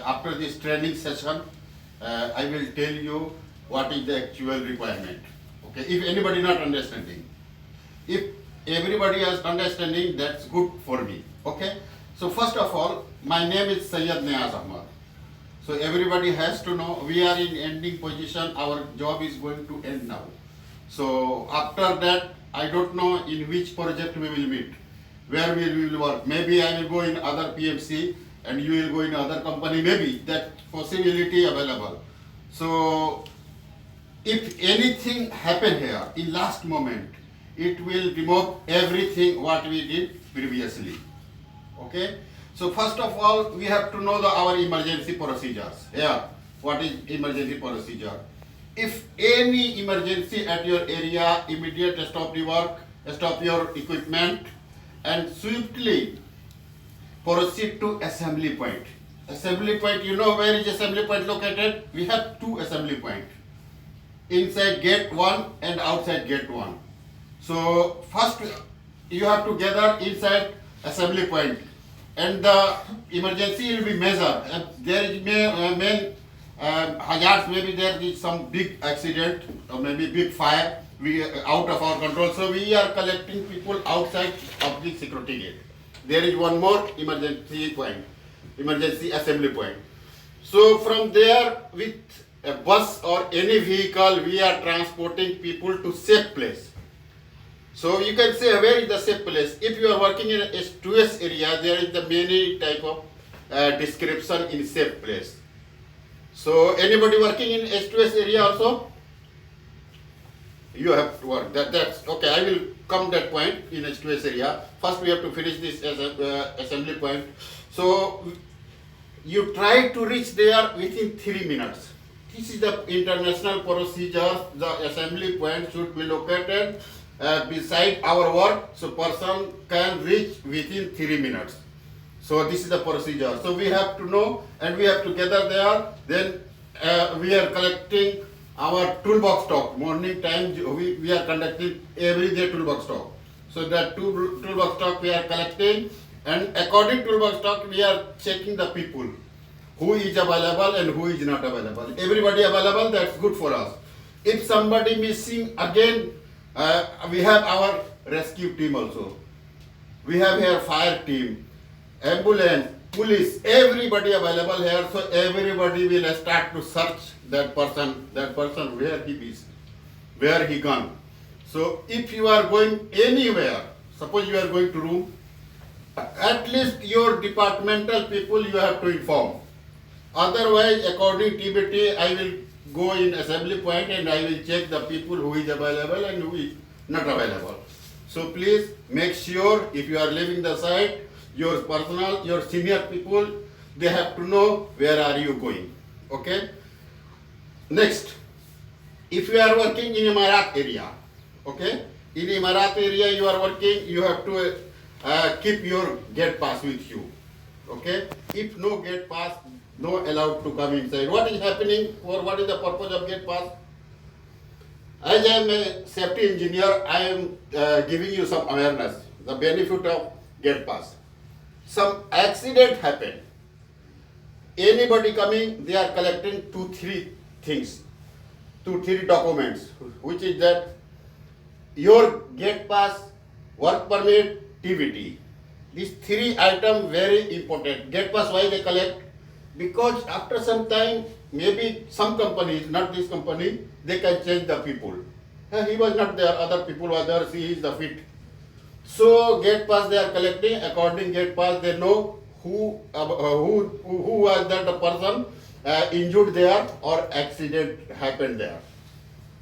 after this training session, I will tell you what is the actual requirement. Okay, if anybody not understanding, if everybody is understanding, that's good for me. Okay, so first of all, my name is Syed Niaz Ahmad. So everybody has to know we are in ending position. Our job is going to end now. So after that, I don't know in which project we will meet, where we will work. Maybe I will go in other PMC and you will go in other company. Maybe that possibility available. So if anything happen here in last moment, it will remove everything what we did previously. Okay. So first of all, we have to know our emergency procedures. Yeah. What is emergency procedure? If any emergency at your area, immediate stop the work, stop your equipment, and swiftly proceed to assembly point. Assembly point, you know where is assembly point located? We have two assembly point. Inside gate 1 and outside gate 1. So first you have to gather inside assembly point, and the emergency will be measured. There is main hazards, maybe there is some big accident or maybe big fire, we out of our control. So we are collecting people outside of the security gate. There is one more emergency point, emergency assembly point. So from there, with a bus or any vehicle, we are transporting people to safe place. So you can say where is the safe place. If you are working in a S2S area, there is the many type of description in safe place. So anybody working in S2S area also? You have to work. That's okay. I will come that point in S2S area. First we have to finish this as assembly point. So you try to reach there within 3 minutes. This is the international procedure. The assembly point should be located beside our work, so person can reach within 3 minutes. So this is the procedure. So we have to know and we have to gather there. Then we are collecting our toolbox talk. Morning time we are conducting every day toolbox talk. So that toolbox talk we are collecting, and according to toolbox talk we are checking the people who is available and who is not available. Everybody available, that's good for us. If somebody missing, again we have our rescue team also. We have here fire team, ambulance, police, everybody available here. So everybody will start to search that person where he is, where he gone. So if you are going anywhere, suppose you are going to room, at least your departmental people you have to inform. Otherwise, according to TBT, I will go in assembly point and I will check the people who is available and who is not available. So please make sure if you are leaving the site, your personal, your senior people, they have to know where are you going. Okay. Next, if you are working in Emarat area, okay, in Emarat area you are working, you have to keep your gate pass with you. Okay. If no gate pass, no allowed to come inside. What is happening, or what is the purpose of gate pass? As I am a safety engineer, I am giving you some awareness, the benefit of gate pass. Some accident happened. Anybody coming, they are collecting 2-3 things, 2-3 documents, which is that your gate pass, work permit, TVT. These 3 items very important. Gate pass, why they collect? Because after some time, maybe some companies, not this company, they can change the people. He was not there, other people were there, he is the fit. So gate pass they are collecting. According gate pass, they know who was that person injured there or accident happened there.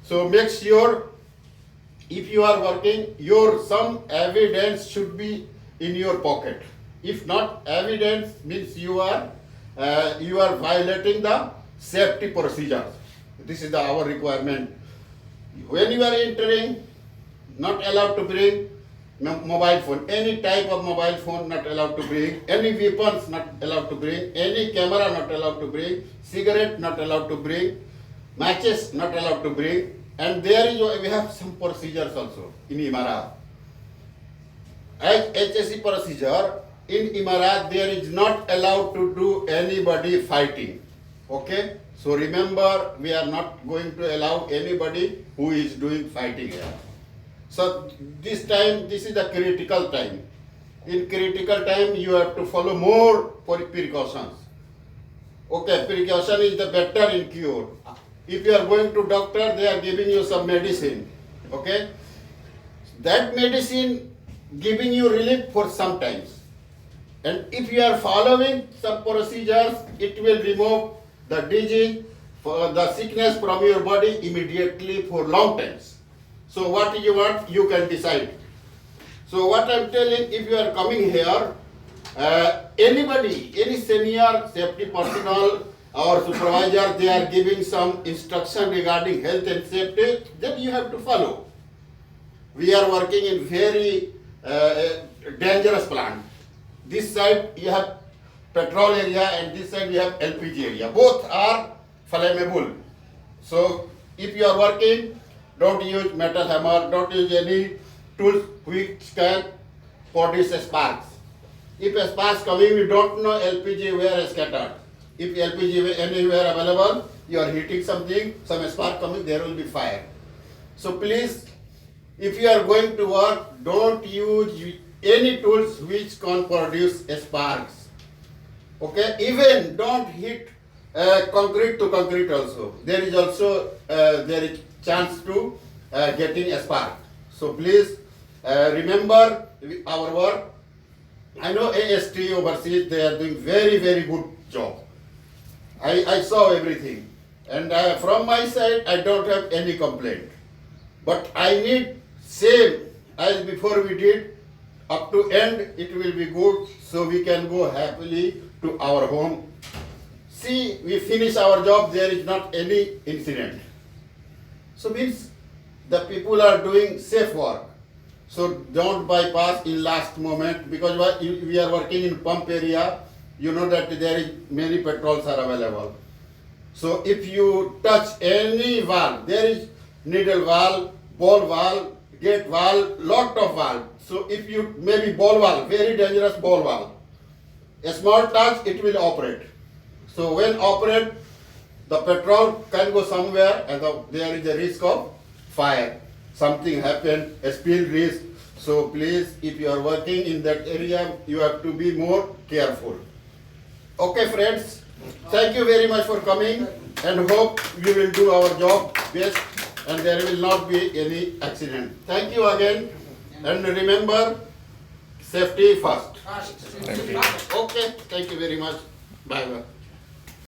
So make sure if you are working, your some evidence should be in your pocket. If not, evidence means you are violating the safety procedures. This is our requirement. When you are entering, not allowed to bring mobile phone, any type of mobile phone not allowed to bring, any weapons not allowed to bring, any camera not allowed to bring, cigarette not allowed to bring, matches not allowed to bring, and there is we have some procedures also in Emarat. As HSE procedure, in Emarat there is not allowed to do anybody fighting. Okay? So remember, we are not going to allow anybody who is doing fighting here. So this time, this is the critical time. In critical time, you have to follow more precautions. Okay, precaution is the better in cure. If you are going to doctor, they are giving you some medicine. Okay? That medicine giving you relief for some times. And if you are following some procedures, it will remove the disease, for the sickness from your body immediately for long times. So what you want, you can decide. So what I'm telling, if you are coming here, anybody, any senior safety personnel or supervisor, they are giving some instruction regarding health and safety, then you have to follow. We are working in very dangerous plant. This side you have petrol area and this side you have LPG area. Both are flammable. So if you are working, don't use metal hammer, don't use any tools which can produce sparks. If a sparks coming, we don't know LPG where is scattered. If LPG anywhere available, you are heating something, some spark coming, there will be fire. So please, if you are going to work, don't use any tools which can produce sparks. Okay, even don't hit concrete to concrete also. There is also there is chance to getting a spark. So please remember our work. I know AST overseas, they are doing very, very good job. I saw everything. And from my side, I don't have any complaint. But I need same as before we did, up to end, it will be good, so we can go happily to our home. See, we finish our job, there is not any incident. So means the people are doing safe work. So don't bypass in last moment, because we are working in pump area, you know that there is many petrols are available. So if you touch any valve, there is needle valve, ball valve, gate valve, lot of valve. So if you, maybe ball valve, very dangerous ball valve. A small touch, it will operate. So when operate, the petrol can go somewhere and there is a risk of fire. Something happen, a spill risk. So please, if you are working in that area, you have to be more careful. Okay friends, thank you very much for coming and hope we will do our job best and there will not be any accident. Thank you again and remember, safety first. Okay, thank you very much. Bye bye.